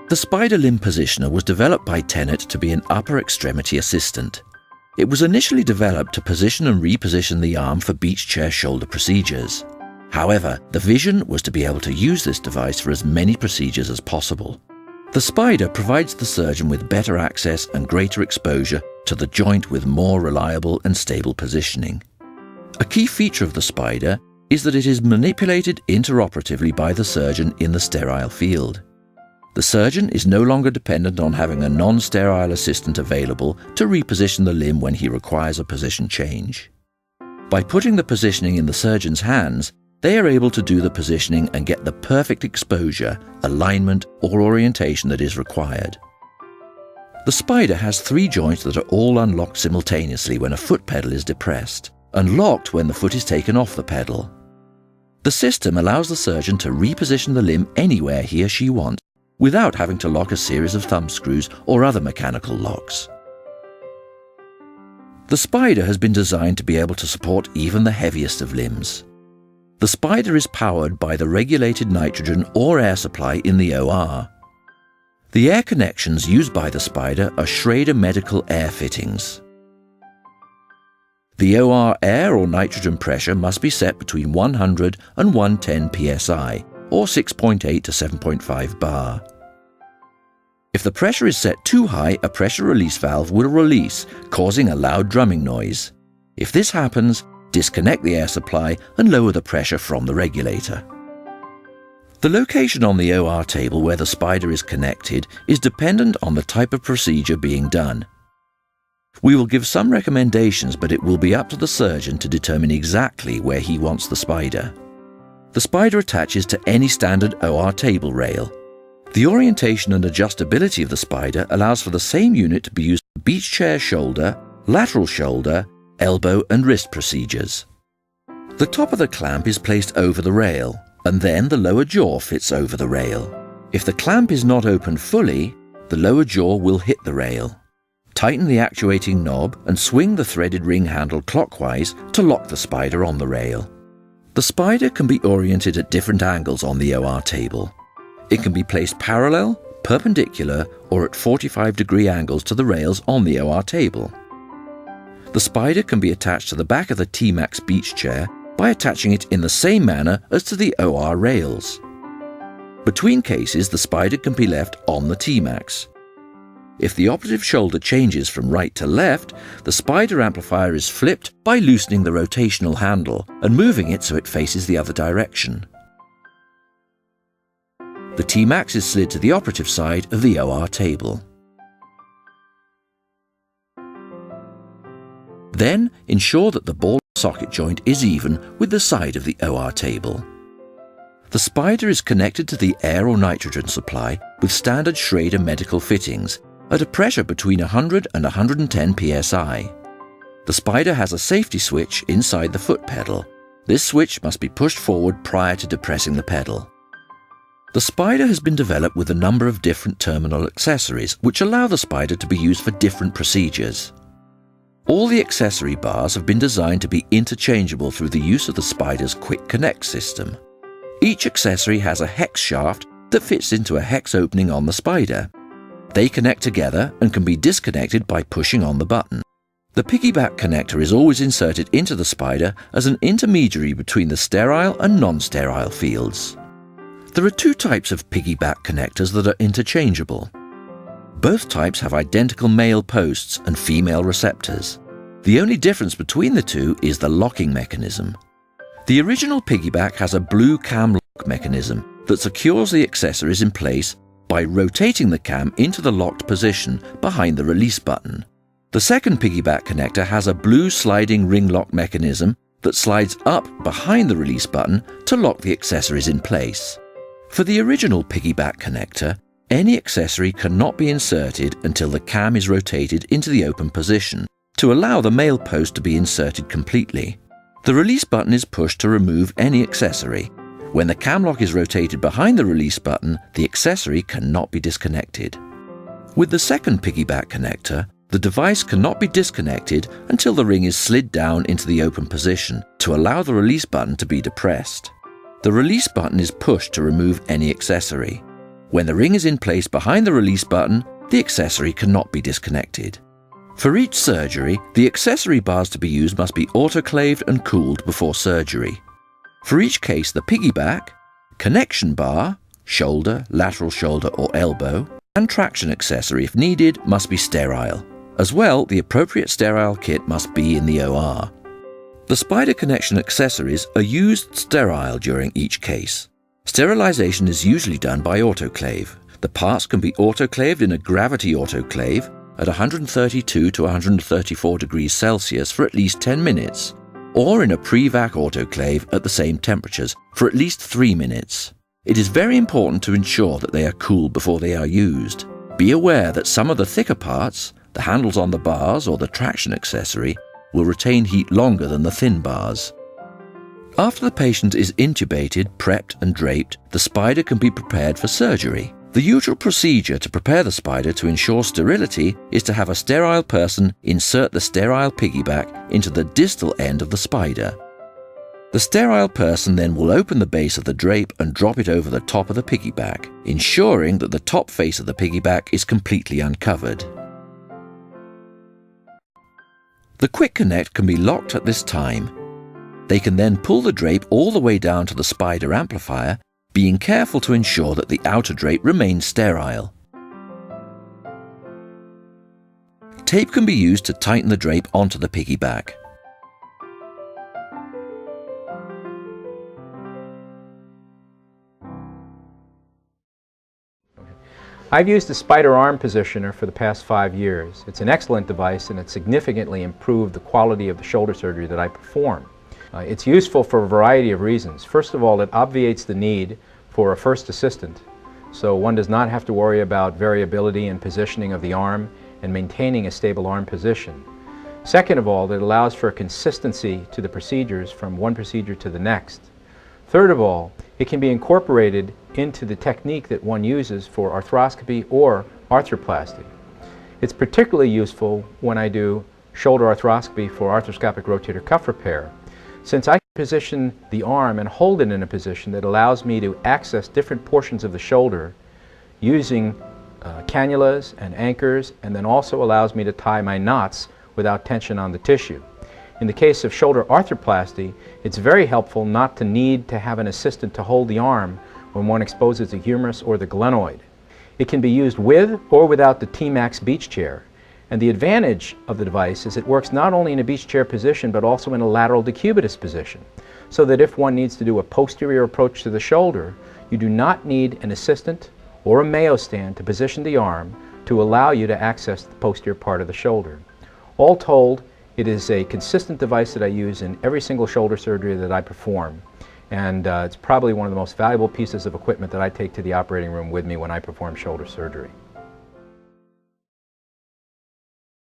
The Spider Limb Positioner was developed by Tennant to be an upper extremity assistant. It was initially developed to position and reposition the arm for beach chair shoulder procedures. However, the vision was to be able to use this device for as many procedures as possible. The Spider provides the surgeon with better access and greater exposure to the joint with more reliable and stable positioning. A key feature of the Spider is that it is manipulated interoperatively by the surgeon in the sterile field. The surgeon is no longer dependent on having a non-sterile assistant available to reposition the limb when he requires a position change. By putting the positioning in the surgeon's hands, they are able to do the positioning and get the perfect exposure, alignment, or orientation that is required. The Spider has 3 joints that are all unlocked simultaneously when a foot pedal is depressed, and locked when the foot is taken off the pedal. The system allows the surgeon to reposition the limb anywhere he or she wants, without having to lock a series of thumb screws or other mechanical locks. The Spider has been designed to be able to support even the heaviest of limbs. The Spider is powered by the regulated nitrogen or air supply in the OR. The air connections used by the Spider are Schrader Medical air fittings. The OR air or nitrogen pressure must be set between 100 and 110 psi, or 6.8 to 7.5 bar. If the pressure is set too high, a pressure release valve will release, causing a loud drumming noise. If this happens, disconnect the air supply and lower the pressure from the regulator. The location on the OR table where the Spider is connected is dependent on the type of procedure being done. We will give some recommendations, but it will be up to the surgeon to determine exactly where he wants the Spider. The Spider attaches to any standard OR table rail. The orientation and adjustability of the Spider allows for the same unit to be used for beach chair shoulder, lateral shoulder, elbow and wrist procedures. The top of the clamp is placed over the rail, and then the lower jaw fits over the rail. If the clamp is not opened fully, the lower jaw will hit the rail. Tighten the actuating knob and swing the threaded ring handle clockwise to lock the Spider on the rail. The Spider can be oriented at different angles on the OR table. It can be placed parallel, perpendicular, or at 45-degree angles to the rails on the OR table. The Spider can be attached to the back of the T-Max beach chair by attaching it in the same manner as to the OR rails. Between cases, the Spider can be left on the T-Max. If the operative shoulder changes from right to left, the Spider amplifier is flipped by loosening the rotational handle and moving it so it faces the other direction. The T-Max is slid to the operative side of the OR table. Then, ensure that the ball socket joint is even with the side of the OR table. The Spider is connected to the air or nitrogen supply with standard Schrader Medical fittings at a pressure between 100 and 110 psi. The Spider has a safety switch inside the foot pedal. This switch must be pushed forward prior to depressing the pedal. The Spider has been developed with a number of different terminal accessories which allow the Spider to be used for different procedures. All the accessory bars have been designed to be interchangeable through the use of the Spider's Quick Connect system. Each accessory has a hex shaft that fits into a hex opening on the Spider. They connect together and can be disconnected by pushing on the button. The piggyback connector is always inserted into the Spider as an intermediary between the sterile and non-sterile fields. There are 2 types of piggyback connectors that are interchangeable. Both types have identical male posts and female receptors. The only difference between the 2 is the locking mechanism. The original piggyback has a blue cam lock mechanism that secures the accessories in place by rotating the cam into the locked position behind the release button. The second piggyback connector has a blue sliding ring lock mechanism that slides up behind the release button to lock the accessories in place. For the original piggyback connector, any accessory cannot be inserted until the cam is rotated into the open position to allow the male post to be inserted completely. The release button is pushed to remove any accessory. When the cam lock is rotated behind the release button, the accessory cannot be disconnected. With the second piggyback connector, the device cannot be disconnected until the ring is slid down into the open position to allow the release button to be depressed. The release button is pushed to remove any accessory. When the ring is in place behind the release button, the accessory cannot be disconnected. For each surgery, the accessory bars to be used must be autoclaved and cooled before surgery. For each case, the piggyback, connection bar, shoulder, lateral shoulder or elbow, and traction accessory, if needed, must be sterile. As well, the appropriate sterile kit must be in the OR. The spider connection accessories are used sterile during each case. Sterilization is usually done by autoclave. The parts can be autoclaved in a gravity autoclave at 132 to 134 degrees Celsius for at least 10 minutes, or in a pre-vac autoclave at the same temperatures for at least 3 minutes. It is very important to ensure that they are cooled before they are used. Be aware that some of the thicker parts, the handles on the bars or the traction accessory, will retain heat longer than the thin bars. After the patient is intubated, prepped and draped, the spider can be prepared for surgery. The usual procedure to prepare the spider to ensure sterility is to have a sterile person insert the sterile piggyback into the distal end of the spider. The sterile person then will open the base of the drape and drop it over the top of the piggyback, ensuring that the top face of the piggyback is completely uncovered. The quick connect can be locked at this time. They can then pull the drape all the way down to the spider amplifier, being careful to ensure that the outer drape remains sterile. Tape can be used to tighten the drape onto the piggyback. I've used the Spider Arm Positioner for the past 5 years. It's an excellent device and it significantly improved the quality of the shoulder surgery that I perform. It's useful for a variety of reasons. First of all, it obviates the need for a first assistant, so one does not have to worry about variability in positioning of the arm and maintaining a stable arm position. Second of all, it allows for consistency to the procedures from one procedure to the next. Third of all, it can be incorporated into the technique that one uses for arthroscopy or arthroplasty. It's particularly useful when I do shoulder arthroscopy for arthroscopic rotator cuff repair, since I can position the arm and hold it in a position that allows me to access different portions of the shoulder using cannulas and anchors, and then also allows me to tie my knots without tension on the tissue. In the case of shoulder arthroplasty, it's very helpful not to need to have an assistant to hold the arm when one exposes the humerus or the glenoid. It can be used with or without the T-Max beach chair. And the advantage of the device is it works not only in a beach chair position but also in a lateral decubitus position, so that if one needs to do a posterior approach to the shoulder, you do not need an assistant or a Mayo stand to position the arm to allow you to access the posterior part of the shoulder. All told, it is a consistent device that I use in every single shoulder surgery that I perform, and it's probably one of the most valuable pieces of equipment that I take to the operating room with me when I perform shoulder surgery.